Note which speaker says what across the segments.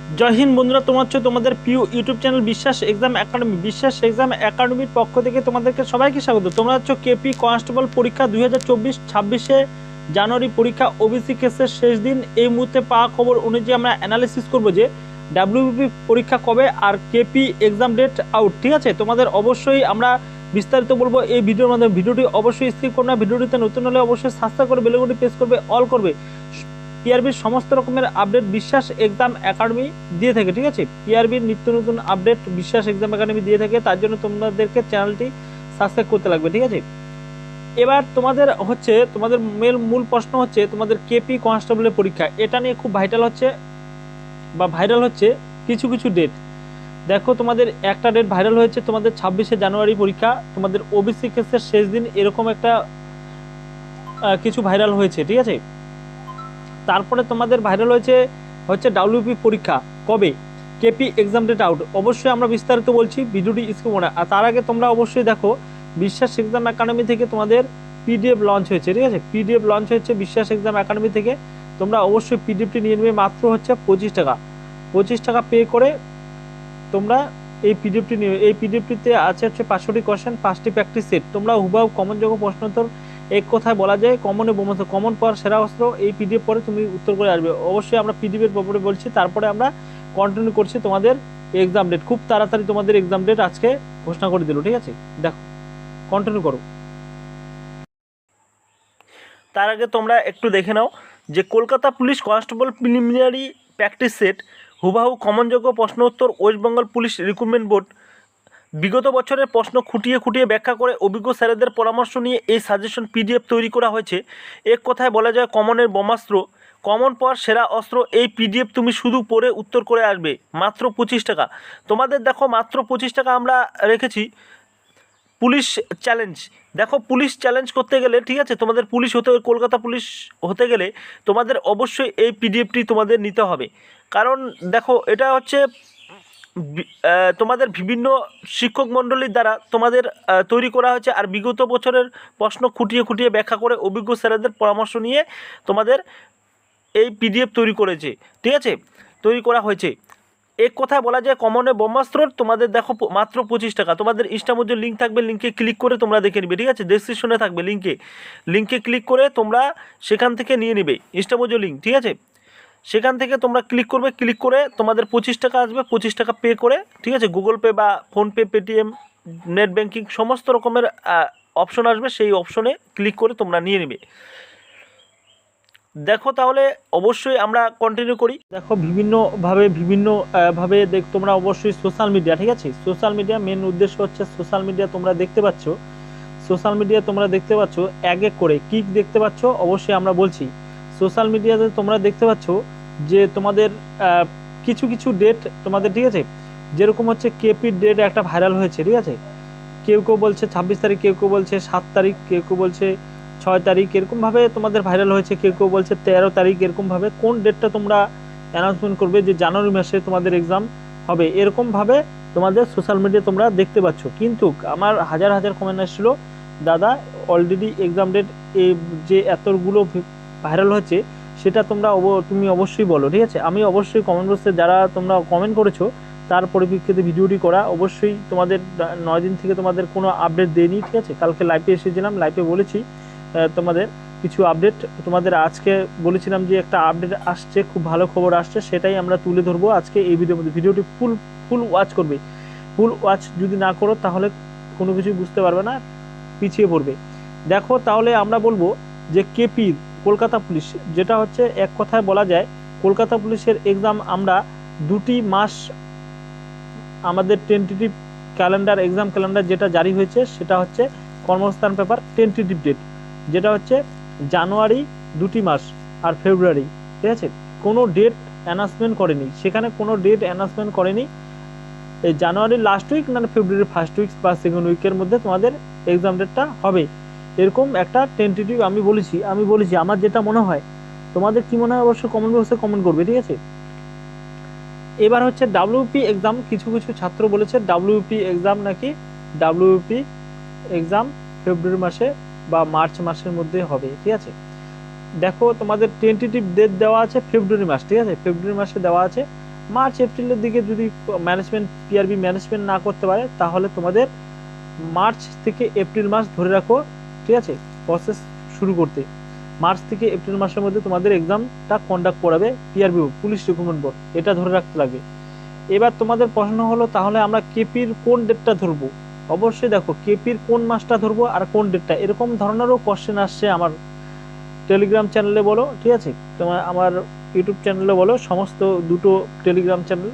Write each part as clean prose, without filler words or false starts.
Speaker 1: জয় হিন্দ বন্ধুরা, তোমাদের প্রিয় ইউটিউব চ্যানেল বিশ্বাস এক্সাম একাডেমি। বিশ্বাস এক্সাম একাডেমির পক্ষ থেকে তোমাদেরকে সবাইকে স্বাগত। তোমরা হচ্ছে কেপি কনস্টেবল পরীক্ষা 2024-26 জানুয়ারি পরীক্ষা, ওবিসি কেসের শেষ দিন। এই মুহূর্তে পাওয়া খবর অনুযায়ী আমরা অ্যানালিসিস করবো যে ডাব্লিউবিপি পরীক্ষা কবে আর কেপি এক্সাম ডেট আউট। ঠিক আছে, তোমাদের অবশ্যই আমরা বিস্তারিত বলবো এই ভিডিওর মাধ্যমে। ভিডিওটি অবশ্যই স্কিপ করো না। ভিডিওটিতে নতুন হলে অবশ্যই সাবস্ক্রাইব করে বেল আইকনটি প্রেস করবে, অল করবে। পিআরবির সমস্ত রকমের আপডেট বিশ্বাস এক্সাম একাডেমি দিয়ে থাকে। ঠিক আছে, পিআরবির নিত্য নতুন আপডেট বিশ্বাস এক্সাম একাডেমি দিয়ে থাকে, তার জন্য তোমাদেরকে চ্যানেলটি সাবস্ক্রাইব করতে লাগবে। ঠিক আছে, এবার তোমাদের মূল প্রশ্ন হচ্ছে তোমাদের কেপি কনস্টেবলের পরীক্ষা, এটা নিয়ে খুব ভাইরাল হচ্ছে কিছু কিছু ডেট। দেখো, তোমাদের একটা ডেট ভাইরাল হয়েছে, তোমাদের 26শে জানুয়ারি পরীক্ষা, তোমাদের ওবিসি কেসের শেষ দিন, এরকম একটা কিছু ভাইরাল হয়েছে। ঠিক আছে, তারপরে তোমাদের ভাইরাল হচ্ছে ডাব্লিউপি পরীক্ষা কবে, কেপি এক্সাম ডেট আউট। অবশ্যই আমরা বিস্তারিত বলছি, ভিডিওটি স্কিপ করো না। আর তার আগে তোমরা অবশ্যই দেখো বিশ্বাস এক্সাম একাডেমি থেকে তোমাদের পিডিএফ লঞ্চ হয়েছে। ঠিক আছে, পিডিএফ লঞ্চ হয়েছে বিশ্বাস এক্সাম একাডেমি থেকে। তোমরা অবশ্যই পিডিএফটি নিয়ে নেবে, মাত্র হচ্ছে 25 টাকা। 25 টাকা পে করে তোমরা এই পিডিএফটি নিয়ে। এই পিডিএফটিতে আছে হচ্ছে 500টি কোশ্চেন, 5টি প্র্যাকটিস সেট। তোমরা হুবহু কমন যোগ্য প্রশ্নোত্তর, এক কথায় বলা যায় কমনে বোমাস, কমন পাওয়ার সেরা অস্ত্র। এই পিডিএফ পরে তুমি উত্তর করে আসবে। অবশ্যই আমরা পিডিএফের ব্যাপারে বলছি, তারপরে আমরা কন্টিনিউ করছি তোমাদের এক্সাম ডেট। খুব তাড়াতাড়ি তোমাদের এক্সাম ডেট আজকে ঘোষণা করে দিল। ঠিক আছে, দেখো কন্টিনিউ করো। তার আগে তোমরা একটু দেখে নাও যে Kolkata police constable preliminary practice set হুবহু কমনযোগ্য প্রশ্ন উত্তর, West Bengal police recruitment board বিগত বছরের প্রশ্ন খুঁটিয়ে খুঁটিয়ে ব্যাখ্যা করে অভিজ্ঞ স্যারেদের পরামর্শ নিয়ে এই সাজেশন পিডিএফ তৈরি করা হয়েছে। এক কথায় বলা যায় কমনের বোমাস্ত্র, কমন পাওয়ার সেরা অস্ত্র। এই পিডিএফ তুমি শুধু পড়ে উত্তর করে আসবে, মাত্র 25 টাকা। তোমাদের দেখো মাত্র 25 টাকা আমরা রেখেছি। পুলিশ চ্যালেঞ্জ, দেখো পুলিশ চ্যালেঞ্জ করতে গেলে, ঠিক আছে, তোমাদের পুলিশ হতে, কলকাতা পুলিশ হতে গেলে তোমাদের অবশ্যই এই পিডিএফটি তোমাদের নিতে হবে। কারণ দেখো, এটা হচ্ছে তোমাদের বিভিন্ন শিক্ষক মণ্ডলীর দ্বারা তোমাদের তৈরি করা হয়েছে। আর বিগত বছরের প্রশ্ন খুঁটিয়ে খুঁটিয়ে ব্যাখ্যা করে অভিজ্ঞ স্যারেদের পরামর্শ নিয়ে তোমাদের এই পিডিএফ তৈরি করেছে। ঠিক আছে, তৈরি করা হয়েছে। এক কথা বলা যায় কমনে ব্রহ্মাস্ত্র। তোমাদের দেখো মাত্র 25 টাকা। তোমাদের ইনস্টামোজের লিঙ্ক থাকবে, লিঙ্কে ক্লিক করে তোমরা দেখে নিবে। ঠিক আছে, ডেসক্রিপশনে থাকবে লিঙ্কে ক্লিক করে তোমরা সেখান থেকে নিয়ে নিবে ইনস্টামোজের লিঙ্ক। ঠিক আছে, সেখান থেকে তোমরা ক্লিক করবে, ক্লিক করে তোমাদের 25 টাকা আসবে। 25 টাকা পে করে, ঠিক আছে, গুগল পে বা ফোনপে, পেটিএম, নেট ব্যাঙ্কিং সমস্ত রকমের অপশন আসবে, সেই অপশনে ক্লিক করে তোমরা নিয়ে নেবে। দেখো তাহলে অবশ্যই আমরা কন্টিনিউ করি। দেখো বিভিন্নভাবে তোমরা অবশ্যই সোশ্যাল মিডিয়া, ঠিক আছে, সোশ্যাল মিডিয়া মেন উদ্দেশ্য হচ্ছে সোশ্যাল মিডিয়া তোমরা দেখতে পাচ্ছ। সোশ্যাল মিডিয়া তোমরা দেখতে পাচ্ছ এক এক করে কি দেখতে পাচ্ছ, অবশ্যই আমরা বলছি। সোশ্যাল মিডিয়াতে তোমরা দেখতে পাচ্ছ যে তোমাদের কিছু কিছু ডেট তোমাদের, ঠিক আছে, যেরকম হচ্ছে কেপির ডেট একটা ভাইরাল হয়েছে। ঠিক আছে, কেউ কেউ বলছে 26 তারিখ, কেউ কেউ বলছে 7 তারিখ, কেউ কেউ বলছে 6 তারিখ, এরকমভাবে তোমাদের ভাইরাল হয়েছে। কেউ কেউ বলছে 13 তারিখ। এরকমভাবে কোন ডেটটা তোমরা অ্যানাউন্সমেন্ট করবে যে জানুয়ারি মাসে তোমাদের এক্সাম হবে, এরকমভাবে তোমাদের সোশ্যাল মিডিয়া তোমরা দেখতে পাচ্ছ। কিন্তু আমার হাজার হাজার কমেন্ট আসছিল, দাদা অলরেডি এক্সাম ডেট যে এতগুলো ভাইরাল হচ্ছে সেটা তুমি অবশ্যই বলো। ঠিক আছে, আমি অবশ্যই কমেন্ট বক্সে যারা তোমরা কমেন্ট করেছো তার পরিপ্রেক্ষিতে ভিডিওটি করা। অবশ্যই তোমাদের 9 দিন থেকে তোমাদের কোনো আপডেট দেয়নি। ঠিক আছে, কালকে লাইভে এসেছিলাম, লাইভে বলেছি তোমাদের কিছু আপডেট। তোমাদের আজকে বলেছিলাম যে একটা আপডেট আসছে, খুব ভালো খবর আসছে, সেটাই আমরা তুলে ধরবো আজকে এই ভিডিওর মধ্যে। ভিডিওটি ফুল ওয়াচ করবে। ফুল ওয়াচ যদি না করো তাহলে কোনো কিছু বুঝতে পারবে না, পিছিয়ে পড়বে। দেখো তাহলে আমরা বলবো যে কেপি কলকাতা পুলিশ, যেটা হচ্ছে এক কথায় বলা যায় কলকাতা পুলিশের এক্সাম আমরা 2টি মাস আমাদের টেন্টেটিভ ক্যালেন্ডার, এক্সাম ক্যালেন্ডার যেটা জারি হয়েছে সেটা হচ্ছে কর্মস্থান পেপার টেন্টেটিভ ডেট, যেটা হচ্ছে জানুয়ারি 2টি মাস আর ফেব্রুয়ারি। ঠিক আছে, কোনো ডেট অ্যানাউন্সমেন্ট করেনি, সেখানে কোনো ডেট অ্যানাউন্সমেন্ট করেনি। এই জানুয়ারির লাস্ট উইক না ফেব্রুয়ারির ফার্স্ট উইক বা সেকেন্ড উইকের মধ্যে তোমাদের এক্সাম ডেটটা হবে, এরকম একটা টেন্টেটিভ আমি বলেছি আমার যেটা মনে হয়। তোমাদের কি মনে হয় অবশ্যই কমেন্ট বক্সে কমেন্ট করবে। ঠিক আছে, এবার হচ্ছে ডাব্লিউপি এক্সাম। কিছু কিছু ছাত্র বলেছে ডাব্লিউপি এক্সাম নাকি ডাব্লিউপি এক্সাম ফেব্রুয়ারি মাসে বা মার্চ মাসের মধ্যে হবে। ঠিক আছে, দেখো তোমাদের টেন্টেটিভ ডেট দেওয়া আছে ফেব্রুয়ারি মাস। ঠিক আছে, ফেব্রুয়ারি মাসে দেওয়া আছে। মার্চ এপ্রিলের দিকে যদি ম্যানেজমেন্ট পিআরবি ম্যানেজমেন্ট না করতে পারে, তাহলে তোমাদের মার্চ থেকে এপ্রিল মাস ধরে রাখো, ঠিক আছে, প্রসেস শুরু করতে। মার্চ থেকে এপ্রিল মাসের মধ্যে তোমাদের এক্সামটা কন্ডাক্ট করাবে পিআরবি, পুলিশ রিক্রুটমেন্ট বোর্ড, এটা ধরে রাখতে লাগবে। এবার তোমাদের প্রশ্ন হলো, তাহলে আমরা কেপির কোন ডেটটা ধরবো? অবশ্যই দেখো, কেপির কোন মাসটা ধরবো আর কোন ডেটটা, এরকম ধরনেরও কোশ্চেন আসছে আমার টেলিগ্রাম চ্যানেলে বলো, ঠিক আছে, তোমার আমার ইউটিউব চ্যানেলে বলো, সমস্ত দুটো টেলিগ্রাম চ্যানেল,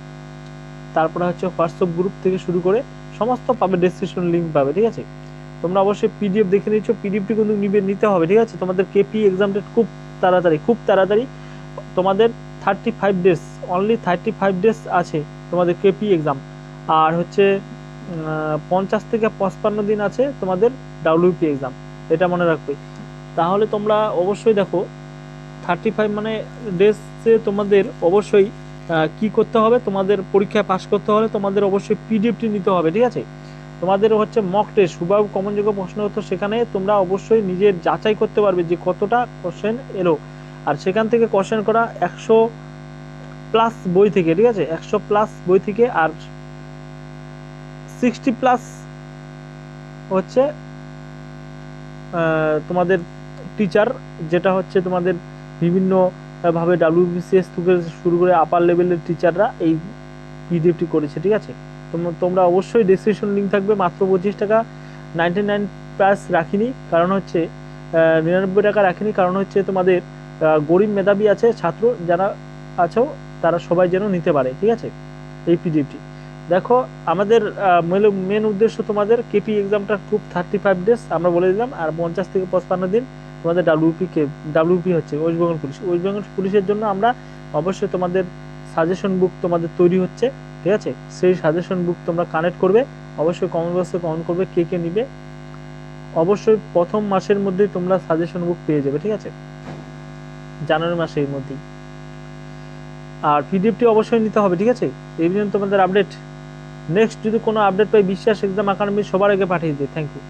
Speaker 1: তারপরে হচ্ছে হোয়াটসঅ্যাপ গ্রুপ থেকে শুরু করে সমস্ত পাবে, ডেসক্রিপশন লিঙ্ক পাবে, ঠিক আছে। তোমরা অবশ্যই পিডিএফ দেখে নিচ্ছ, পিডিএফটি কিন্তু নিতে হবে, ঠিক আছে। তোমাদের কেপি এক্সাম ডেট খুব তাড়াতাড়ি তোমাদের 35 ডেজ, অনলি 35 ডেজ আছে তোমাদের কেপি এক্সাম। আর হচ্ছে 50 থেকে 55 দিন আছে তোমাদের ডাব্লিউপি এক্সাম, এটা মনে রাখবে। তাহলে তোমরা অবশ্যই দেখো 35 মানে ডেজে তোমাদের অবশ্যই কি করতে হবে, তোমাদের পরীক্ষায় পাস করতে হলে তোমাদের অবশ্যই পিডিএফটি নিতে হবে, ঠিক আছে। তোমাদের হচ্ছে মক টেস্ট, হুবহু কমনযোগ্য প্রশ্ন উত্তর, সেখানে তোমরা অবশ্যই নিজের যাচাই করতে পারবে যে কতটা কোশ্চেন এলো, আর সেখান থেকে কোশ্চেন করা 100+ বই থেকে, ঠিক আছে, 100+ বই থেকে, আর 60+ হচ্ছে তোমাদের টিচার, যেটা হচ্ছে তোমাদের বিভিন্ন ভাবে ডাব্লিউবিসিএস থেকে শুরু করে আপার লেভেলের টিচাররা এই পিডিএফটি করেছে, ঠিক আছে। তোমরা অবশ্যই ডেসক্রিপশন লিঙ্ক থাকবে, মাত্র 25 টাকা, 99 প্রাইস রাখিনি, কারণ হচ্ছে 99 টাকা রাখিনি, কারণ হচ্ছে তোমাদের গরিব মেধাবী আছে ছাত্র যারা আছো, তারা সবাই যেন নিতে পারে, ঠিক আছে, এই পিডিএফটি। দেখো, আমাদের মেন উদ্দেশ্য তোমাদের কেপি এক্সামটা খুব 35 ডেজ আমরা বলে দিলাম, আর 50 থেকে 55 দিন তোমাদের ডাব্লিউপি হচ্ছে ওয়েস্ট বেঙ্গল পুলিশের জন্য আমরা অবশ্যই তোমাদের সাজেশন বুক তোমাদের তৈরি হচ্ছে, ঠিক আছে। সেই সাজেশন বুক তোমরা কানেক্ট করবে, অবশ্যই কমেন্ট বক্সে কমেন্ট করবে কে নিবে। অবশ্যই প্রথম মাসের মধ্যেই তোমরা সাজেশন বুক পেয়ে যাবে, ঠিক আছে, জানুয়ারি মাসের মধ্যেই। আর পিডিএফটি অবশ্যই নিতে হবে, ঠিক আছে। এই জন্য তোমাদের আপডেট, নেক্সট যদি কোনো আপডেট পাই বিশ্বাস এক্সাম একাডেমি সবার আগে পাঠিয়ে দিই। Thank you.